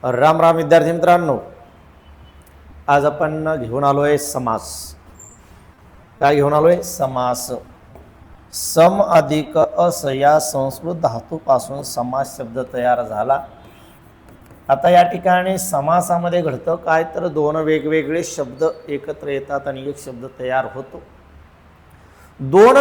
राम राम विद्यार्थी मित्रांनो, आज आपण घेऊन आलोय समास. काय घेऊन आलोय? समास. सम अधिक अस या संस्कृत धातूपासून समास शब्द तयार झाला. आता या ठिकाणी समासामध्ये घडतं काय, तर दोन वेगवेगळे शब्द एकत्र येतात आणि एक शब्द तयार होतो. दोन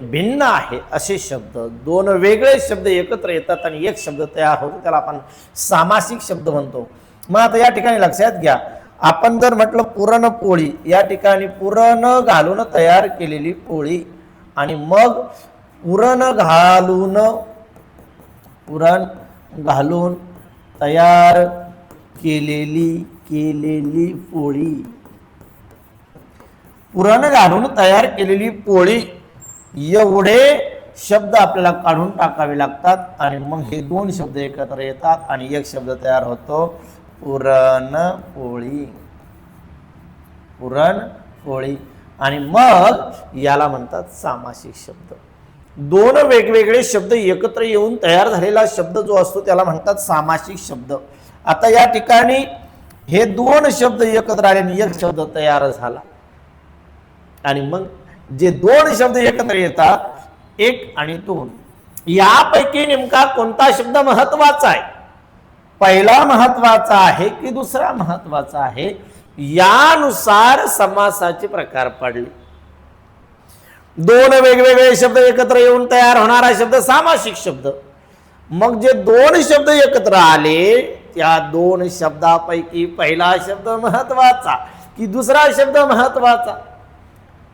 भिन्न आहे असे शब्द, दोन वेगळे शब्द एकत्र येतात आणि एक शब्द तयार होतो, त्याला आपण सामासिक शब्द म्हणतो. मग आता या ठिकाणी लक्षात घ्या, आपण जर म्हटलं पुरणपोळी, या ठिकाणी पुरण घालून तयार केलेली पोळी आणि मग पुरण घालून तयार केलेली पोळी, पुरण घालून तयार केलेली पोळी, एवढे शब्द आपल्याला काढून टाकावे लागतात आणि मग हे दोन शब्द एकत्र येतात आणि एक शब्द तयार होतो, पुरणपोळी. पुरणपोळी. आणि मग याला म्हणतात सामासिक शब्द. दोन वेगवेगळे शब्द एकत्र येऊन तयार झालेला शब्द जो असतो त्याला म्हणतात सामासिक शब्द. आता या ठिकाणी हे दोन शब्द एकत्र आले आणि एक शब्द तयार झाला आणि मग जे दोन शब्द एकत्र येतात, एक आणि दोन, यापैकी नेमका कोणता शब्द महत्वाचा आहे, पहिला महत्वाचा आहे की दुसरा महत्वाचा आहे, यानुसार समासाचे प्रकार पडले. दोन वेगवेगळे शब्द एकत्र येऊन तयार होणारा शब्द सामासिक शब्द. मग जे दोन शब्द एकत्र आले त्या दोन शब्दापैकी पहिला शब्द महत्वाचा की दुसरा शब्द महत्वाचा,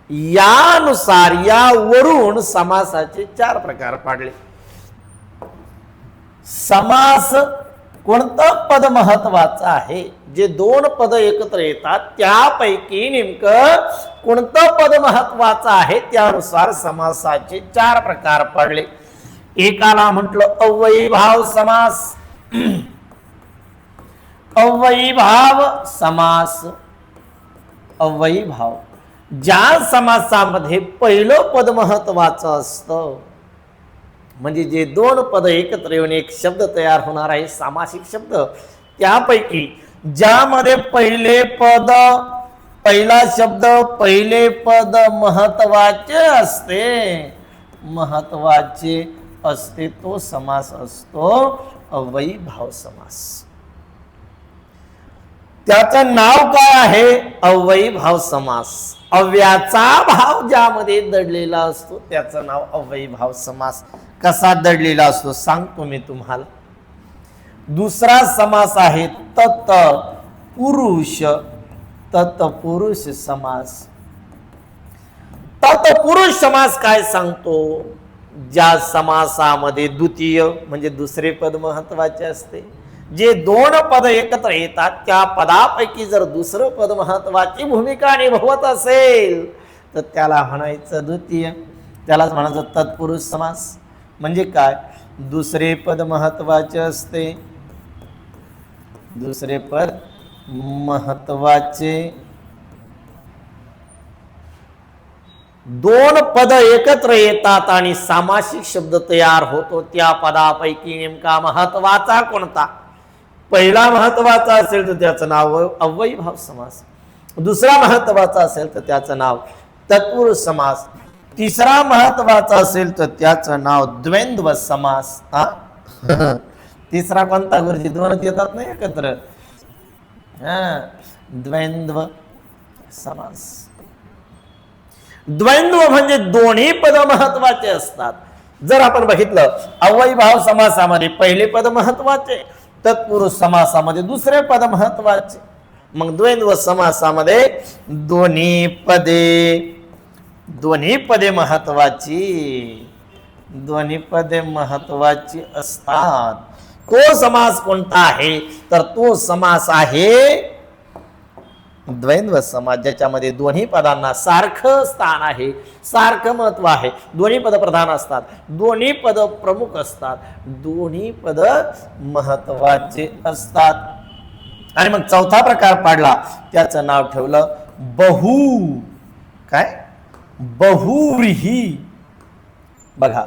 यानुसार यावरून समासाचे चार प्रकार पाडले. समास कोणतं पद महत्वाचं आहे, जे दोन पद एकत्र येतात त्यापैकी नेमकं कोणतं पद महत्वाचं आहे, त्यानुसार समासाचे चार प्रकार पडले. एकाला म्हटलं अव्ययीभाव समास. अव्ययीभाव समास. अव्ययीभाव, ज्या समासामध्ये पहिलं पद महत्वाचं असतं, म्हणजे जे दोन पद एकत्र येऊन एक शब्द तयार होणार आहे सामासिक शब्द, त्यापैकी ज्यामध्ये पहिले पद महत्वाचे असते तो समास असतो अव्ययीभाव समास. त्याचं नाव काय आहे? अव्ययीभाव समास. अव्याचा भाव ज्यामध्ये दडलेला असतो त्याचं नाव अव्ययीभाव समास. कसा दडलेला असतो सांगतो मी तुम्हाला. दुसरा समास आहे तत्पुरुष. तत्पुरुष समास. तत्पुरुष समास काय सांगतो? ज्या समासामध्ये द्वितीय म्हणजे दुसरे पद महत्वाचे असते, जे दोन पद एकत्र येतात त्या पदापैकी जर दुसरं पद महत्वाची भूमिका निभवत असेल तर त्याला म्हणायचं द्वितीय, त्यालाच म्हणायचं तत्पुरुष समास. म्हणजे काय? दुसरे पद महत्वाचे असते, दुसरे पद महत्वाचे, दोन पद एकत्र येतात आणि सामासिक शब्द तयार होतो. त्या पदापैकी नेमका महत्वाचा कोणता? पहिला महत्वाचा असेल तर त्याचं नाव अव्ययीभाव समास, दुसरा महत्वाचा असेल तर त्याचं नाव तत्पुरुष समास, तिसरा महत्वाचा असेल तर त्याचं नाव द्वंद्व समास. तिसरा कोणता गुरुजी? दोनच येतात ना एकत्र. द्वंद्व समास. द्वंद्व म्हणजे दोन्ही पद महत्वाचे असतात. जर आपण बघितलं अव्ययीभाव समासामध्ये पहिले पद महत्वाचे, तत्पुरुष समासामध्ये दुसरे पद महत्वाचे, मग द्वंद्व समासामध्ये दोन्ही पदे महत्वाची असतात. तो समास कोणता आहे? तर तो समास आहे द्वंद्व समास, ज्याच्यामध्ये दोन्ही पदांना सारखं स्थान आहे, सारखं महत्व आहे. दोन्ही पद प्रधान असतात, दोन्ही पद प्रमुख असतात, दोन्ही पद महत्वाचे असतात. आणि मग चौथा प्रकार पाडला, त्याचं नाव ठेवलं बहुव्रीही. बघा,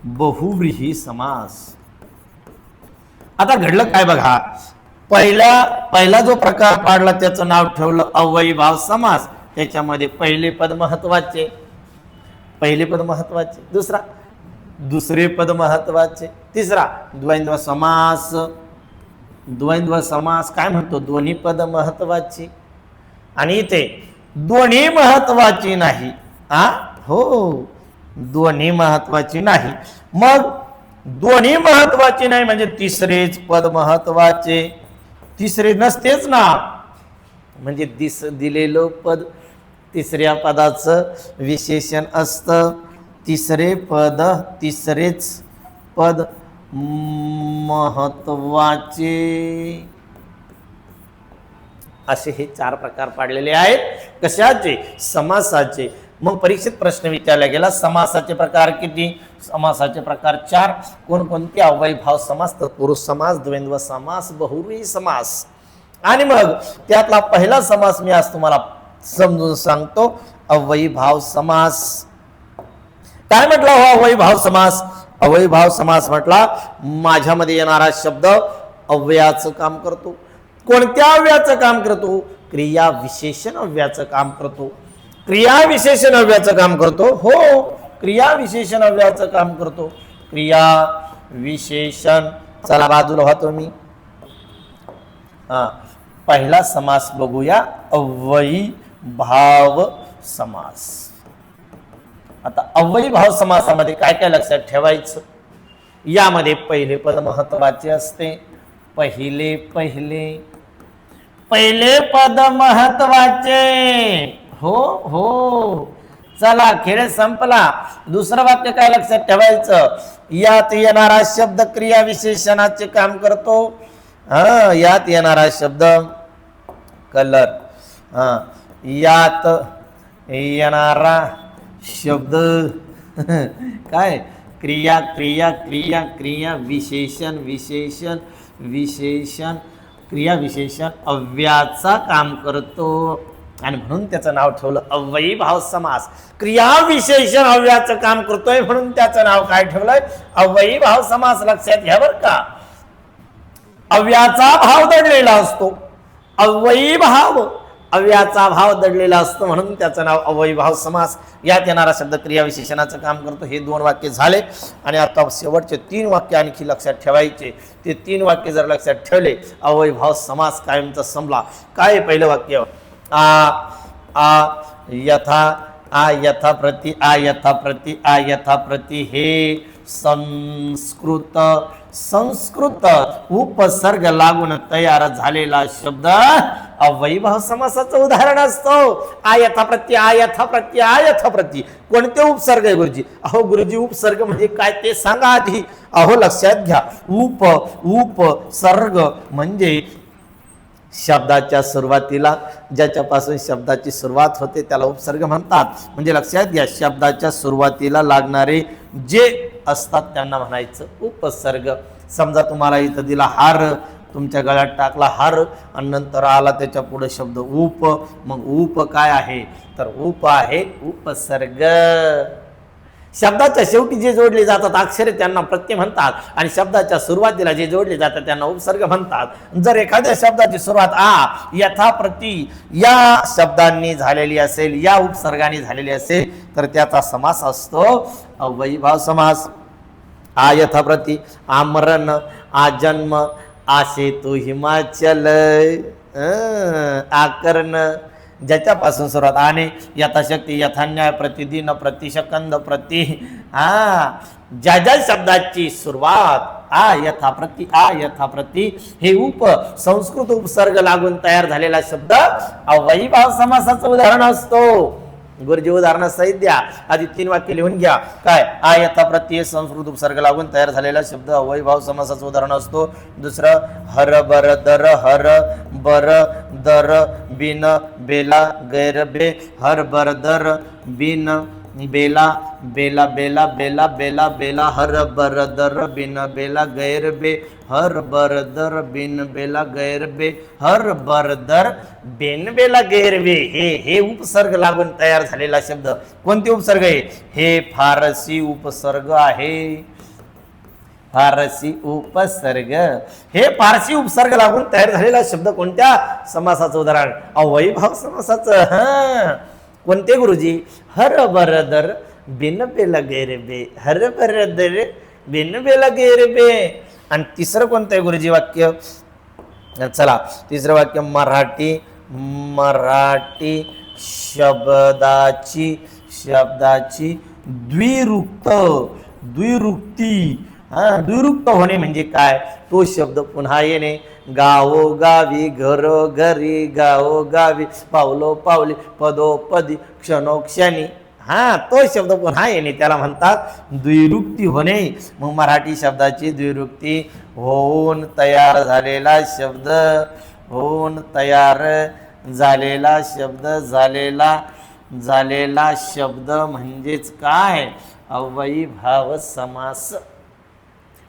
बहुव्रीही समास. आता घडलं काय बघा, पहिला जो प्रकार पाडला त्याचं नाव ठेवलं अव्ययीभाव समास. त्याच्यामध्ये पहिले पद महत्वाचे, दुसरे पद महत्वाचे, तिसरा द्वंद्व समास. द्वंद्व समास काय म्हणतो, दोन्ही पद महत्वाची. आणि इथे दोन्ही महत्वाची नाही. हो, दोन्ही महत्वाची नाही. मग दोन्ही महत्वाची नाही म्हणजे तिसरेच पद महत्वाचे. तिसरे नसतेच ना, म्हणजे दिलेलं पद तिसऱ्या पदाचं विशेषण असतं. तिसरेच पद महत्वाचे. असे हे 4 प्रकार पाडलेले आहेत. कशाचे? समासाचे. मग परीक्षेत प्रश्न विचारला गेला, समासाचे प्रकार किती? समासाचे प्रकार 4. कोणकोणते? अव्ययीभाव समास, तत्पुरुष समास, द्वंद्व समास, बहुव्रीही समास. आणि मग त्यातला पहिला समास मी आज तुम्हाला समजून सांगतो, अव्ययीभाव समास. काय म्हटलं हो अव्ययीभाव समास? अव्ययीभाव समास म्हटला माझ्यामध्ये येणारा शब्द अव्ययाचं काम करतो. कोणत्या अव्ययाचं काम करतो? क्रिया विशेषण अव्ययाचं काम करतो. क्रिया विशेषण अव्ययाचं काम करतो. हो, क्रिया विशेषण अव्ययाचं काम करतो. क्रिया विशेषण. चला बाजूला होतो मी. पहिला समास बघूया, अव्ययीभाव समास. आता अव्ययीभाव समासामध्ये काय काय लक्षात ठेवायचं? यामध्ये पहिले पद महत्वाचे असते. पहिले पद महत्वाचे. हो, चला खेळ संपला. दुसरं वाक्य काय लक्षात ठेवायचं? यात येणारा शब्द क्रिया विशेषणाचे काम करतो. यात येणारा शब्द कलर. यात येणारा शब्द काय? क्रिया विशेषण क्रिया विशेषण अव्ययाचा काम करतो. आणि म्हणून त्याचं नाव ठेवलं अव्ययीभाव समास. क्रिया विशेषण अव्ययाचं काम करतोय म्हणून त्याचं नाव काय ठेवलंय? अव्ययीभाव समास. लक्षात घ्या बर का, अव्ययाचा भाव दडलेला असतो. अव्ययाचा भाव दडलेला असतो म्हणून त्याचं नाव अव्ययीभाव समास. यात येणारा शब्द क्रिया विशेषणाचं काम करतो. हे 2 वाक्य झाले. आणि आता शेवटचे 3 वाक्य आणखी लक्षात ठेवायचे. ते 3 वाक्य जर लक्षात ठेवले, अव्ययीभाव समास कायमचा संपला. काय पहिलं वाक्य? यथाप्रती हे संस्कृत उपसर्ग लागून तयार झालेला शब्द अव्ययीभाव समासाचं उदाहरण असतो. यथाप्रती कोणते उपसर्ग आहे गुरुजी? गुरुजी उपसर्ग म्हणजे काय ते सांगा आधी. लक्षात घ्या, उपसर्ग म्हणजे शब्दाच्या सुरुवातीला ज्याच्यापासून शब्दाची सुरुवात होते त्याला उपसर्ग म्हणतात. म्हणजे लक्षात घ्या, शब्दाच्या सुरुवातीला लागणारे जे असतात त्यांना म्हणायचं उपसर्ग. समजा तुम्हाला इथं दिला हार, तुमच्या गळ्यात टाकला हार आणि नंतर आला त्याच्या पुढे शब्द उप. मग उप काय आहे? तर उप आहे उपसर्ग. शब्दाच्या शेवटी जे जोडले जातात अक्षरे त्यांना प्रत्यय म्हणतात. आणि शब्दाच्या सुरुवातीला जे जोडले जातात त्यांना उपसर्ग म्हणतात. जर एखाद्या शब्दाची सुरुवात यथाप्रती या शब्दांनी झालेली असेल, या उपसर्गाने झालेली असेल, तर त्याचा समास असतो अव्ययीभाव समास. यथाप्रती, आमरण, आजन्म, आसेतू हिमाचल, आकर्ण, ज्याच्यापासून सुरुवात. आणि यथाशक्ती, यथान्याय, प्रतिदिन, प्रतिशकंद, ज्या ज्या शब्दाची सुरुवात यथाप्रती हे संस्कृत उपसर्ग लागून तयार झालेला शब्द अव्ययीभाव समासाचं उदाहरण असतो. गुरुजी उदाहरण सहित द्या. आधी 3 वाक्य लिहून घ्या. काय? यथाप्रती हे संस्कृत उपसर्ग लागून तयार झालेला शब्द अव्ययीभाव समासाचं उदाहरण असतो. दुसरं, हर बर दर, हर बर दर, बिन बेला गैर बे, हर बर दर, बिन बेला, बेला बेला बेला बेला बेला, हर बर दर, बिन बेला गैर बे, हर बर दर, बिन बेला गैर बे, हर बर दर, बिन बेला गैर बे. हे उपसर्ग लागून तयार झालेला शब्द. कोणते उपसर्ग आहे? हे फारसी उपसर्ग आहे. फारसी उपसर्ग. हे फारसी उपसर्ग लागून तयार झालेला शब्द कोणत्या समासाचं उदाहरण? अवयभाव समासाचं. कोणते गुरुजी? हर बरदर बिन बेला गैरबे, हर बरदर बिन बेला गैरबे. आणि तिसरं कोणतं आहे गुरुजी वाक्य? चला तिसरं वाक्य, मराठी शब्दाची द्विरुक्ती. द्विरुक्त होणे म्हणजे काय? तो शब्द पुन्हा येणे. गावोगावी, घरोघरी, गावोगावी, पावलोपावली, पदोपदी, क्षणोक्षणी. तो शब्द पुन्हा येणे त्याला म्हणतात द्विरुक्ती होणे. मग मराठी शब्दाची द्विरुक्ती, होऊन तयार झालेला शब्द, होऊन तयार झालेला शब्द, झालेला शब्द म्हणजेच काय? अवयभाव समास.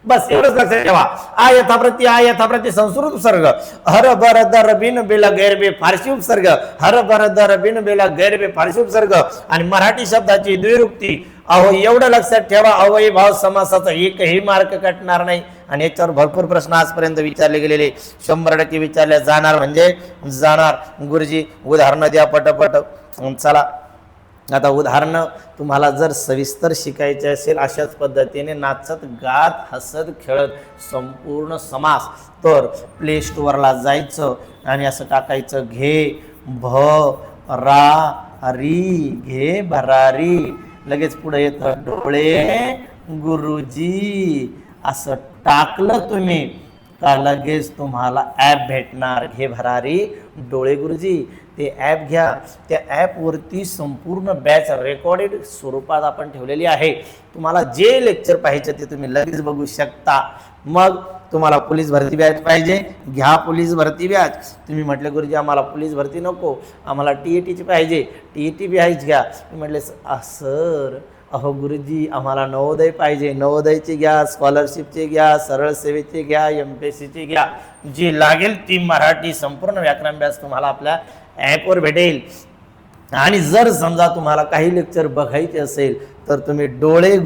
बस एवढंच लक्षात ठेवा. आ यथाप्रती संस्कृत उपसर्ग, हर बर दर बिन बेला गैरबे फारसी उपसर्ग, हर बर दर बिन बेला गैरबे फारसी उपसर्ग आणि मराठी शब्दाची द्विरुक्ती. अहो एवढं लक्षात ठेवा, अवयभाव समासाचा एकही मार्क कटणार नाही. आणि याच्यावर भरपूर प्रश्न आजपर्यंत विचारले गेलेले, 100% विचारले जाणार म्हणजे जाणार. गुरुजी उदाहरणं द्या पटपट. चला आता उदाहरणं तुम्हाला जर सविस्तर शिकायचे असेल अशाच पद्धतीने नाचत गात हसत खेळत संपूर्ण समास, तर प्ले स्टोअरला जायचं आणि असं टाकायचं घे भरारी, घे भरारी. लगेच पुढे येतं डोळे गुरुजी. असं टाकलं तुम्ही का लगेच तुम्हाला ॲप भेटणार, घे भरारी डोळे गुरुजी. ते ॲप घ्या. त्या ॲपवरती संपूर्ण बॅच रेकॉर्डेड स्वरूपात आपण ठेवलेली आहे. तुम्हाला जे लेक्चर पाहिजे ते तुम्ही लगेच बघू शकता. मग तुम्हाला पोलीस भरती बॅच पाहिजे, घ्या पोलीस भरती बॅच. तुम्ही म्हटले गुरुजी आम्हाला पोलीस भरती नको, आम्हाला TATची पाहिजे, TAT बॅच घ्या. मी म्हटले सर अहो गुरुजी आम्हाला नवोदय पाहिजे, नवोदयची घ्या, स्कॉलरशिपची घ्या, सरळ सेवेची घ्या, MPSCची घ्या. जी लागेल ती मराठी संपूर्ण व्याकरण बॅच तुम्हाला आपल्या ॲपवर भेटेल. आणि जर समजा तुम्हाला काही लेक्चर बघायचे असेल तर तुम्ही डोळे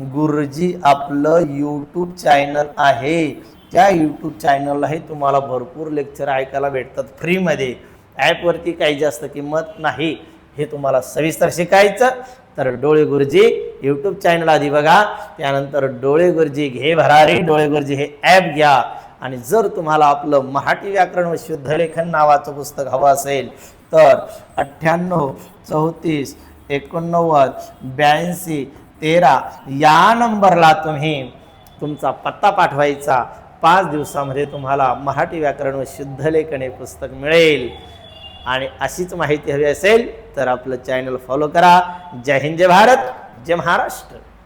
गुरुजी आपलं यूट्यूब चॅनल आहे. त्या यूट्यूब चॅनललाही तुम्हाला भरपूर लेक्चर ऐकायला भेटतात फ्रीमध्ये. ॲपवरती काही जास्त किंमत नाही. हे तुम्हाला सविस्तर शिकायचं तर डोळे गुरुजी यूट्यूब चॅनल आधी बघा, त्यानंतर डोळे गुरुजी घे भरारी डोळे गुरुजी हे ॲप घ्या. आणि जर तुम्हाला आपलं मराठी व्याकरण व शुद्धलेखन नावाचं पुस्तक हवं असेल तर 98 34 89 82 13 या नंबरला तुम्ही तुमचा पत्ता पाठवायचा. 5 दिवसामध्ये तुम्हाला मराठी व्याकरण व शुद्धलेखन हे पुस्तक मिळेल. आणि अशीच माहिती हवी असेल तर आपलं चॅनल फॉलो करा. जय हिंद, जय भारत, जय महाराष्ट्र.